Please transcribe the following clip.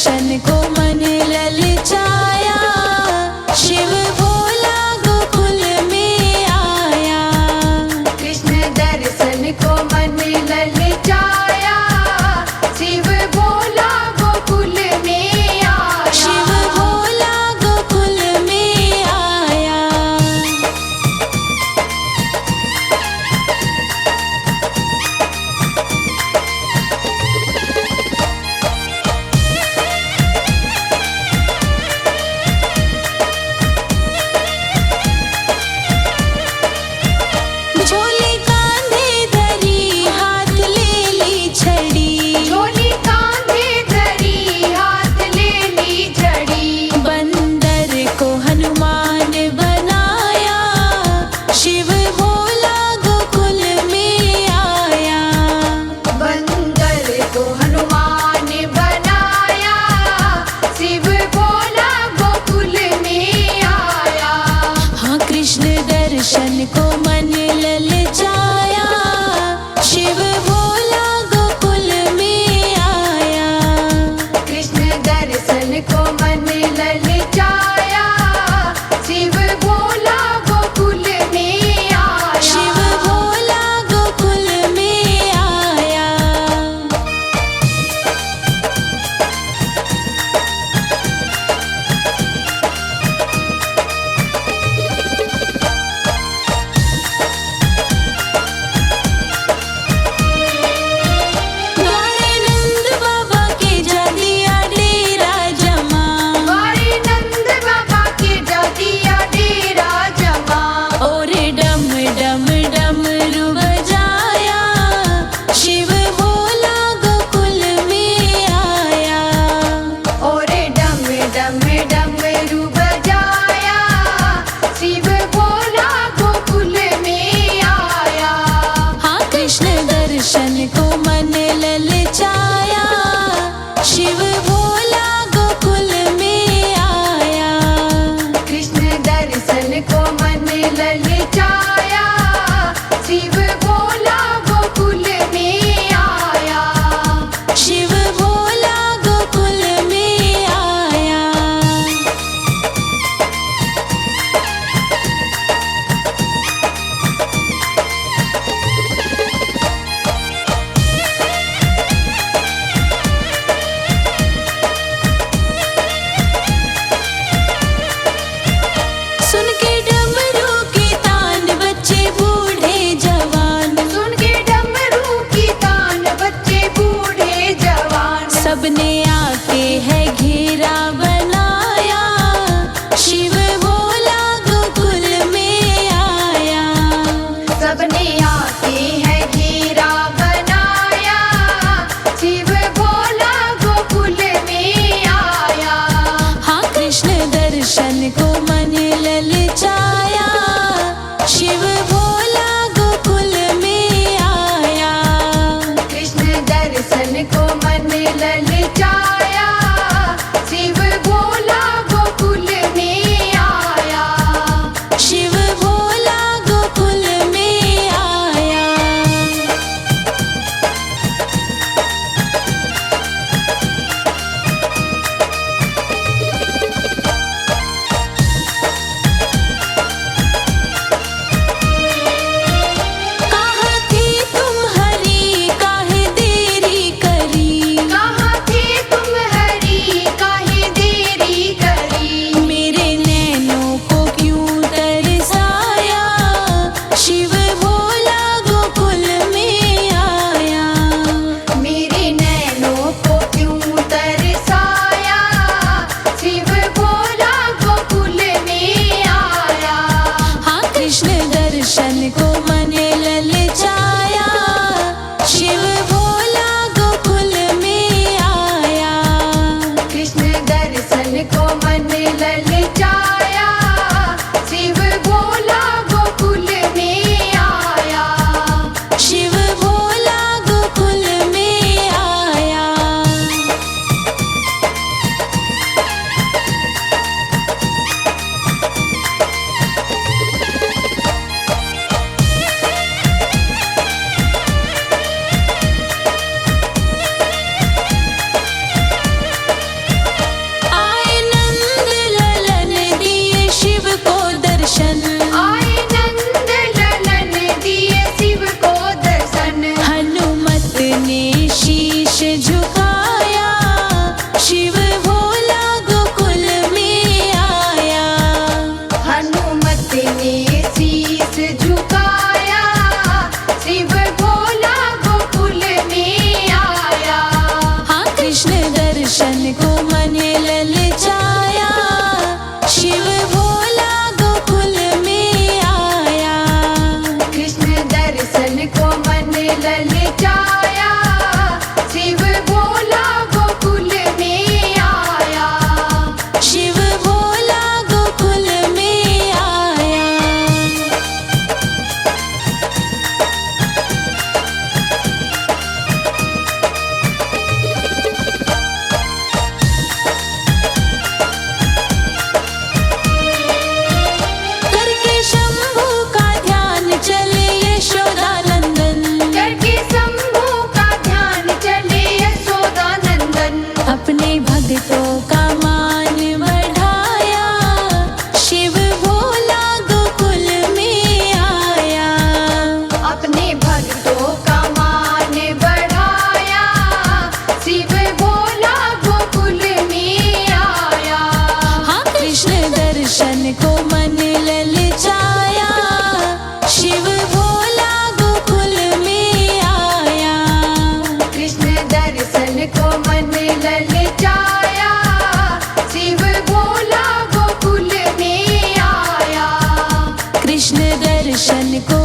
दर्शन को मन ललचाया, शिव भोला गोकुल में आया। कृष्ण दर्शन को मन ललचाया, शिव भोला गोकुल में आया। शिव भोला गोकुल में आया। झोली कांधे धरी हाथ ले ली छड़ी, झोली कांधे धरी हाथ ले ली छड़ी। बंदर को हनुमान बनाया, शिव भोला गोकुल में आया। बंदर को हनुमान बनाया, शिव भोला गोकुल में आया। हाँ कृष्ण दर्शन को मन ललचाया, शिव भोला गोकुल में आया। कृष्ण दर्शन को मन ललचाया, शिव भोला गोकुल में आया। शिव भोला गोकुल में आया। द्वारे नंद बाबा के जा दिया डेरा जमा, द्वारे नंद बाबा के जा दिया डेरा जमा। और डम डम डमरू बजाया, शिव भोला गोकुल में आया। और डम डम डमरू बजाया, शिव भोला गोकुल में आया। हाँ कृष्ण दर्शन को मन ललचाया, शिव भोला गोकुल में आया। कृष्ण दर्शन को मन ललचाया, शिव भोला गोकुल में आया। शिव भोला गोकुल में आया। सुन के डमरू की तान बच्चे बूढ़े जवान, सुन के डमरू की तान बच्चे बूढ़े जवान। सबने आके है घेरा बनाया, शिव भोला गोकुल में आया। सबने आके है घेरा बनाया, शिव भोला गोकुल में आया। हाँ कृष्ण दर्शन को मन ललचाया, शिव भोला गोकुल में आया। कृष्ण दर्शन को मन ललचाया, शिव भोला गोकुल में आया। शिव भोला गोकुल में आया। कहाँ थी तुम हरी, काहे देरी करी। कहाँ थे तुम हरी, काहे देरी करी। मेरे नैनों को क्यों तरसाया, शिव भोला गोकुल में आया। मेरे नैनों को क्यों तरसाया, शिव भोला गोकुल में आया। हाँ कृष्ण दर्शन को मन ललचाया, शिव भोला गोकुल में आया। कृष्ण दर्शन को मन ललचाया, शिव भोला गोकुल में आया। शिव भोला गोकुल में आया। भक्तों का मान बढ़ाया, शिव भोला गोकुल में आया। अपने भक्तों का मान बढ़ाया, शिव भोला गोकुल में आया। हाँ, कृष्ण दर्शन को मन ललचाया, शिव भोला गोकुल में आया। कृष्ण दर्शन को मन ललचाया, शिव भोला गोकुल में आया। कृष्ण दर्शन को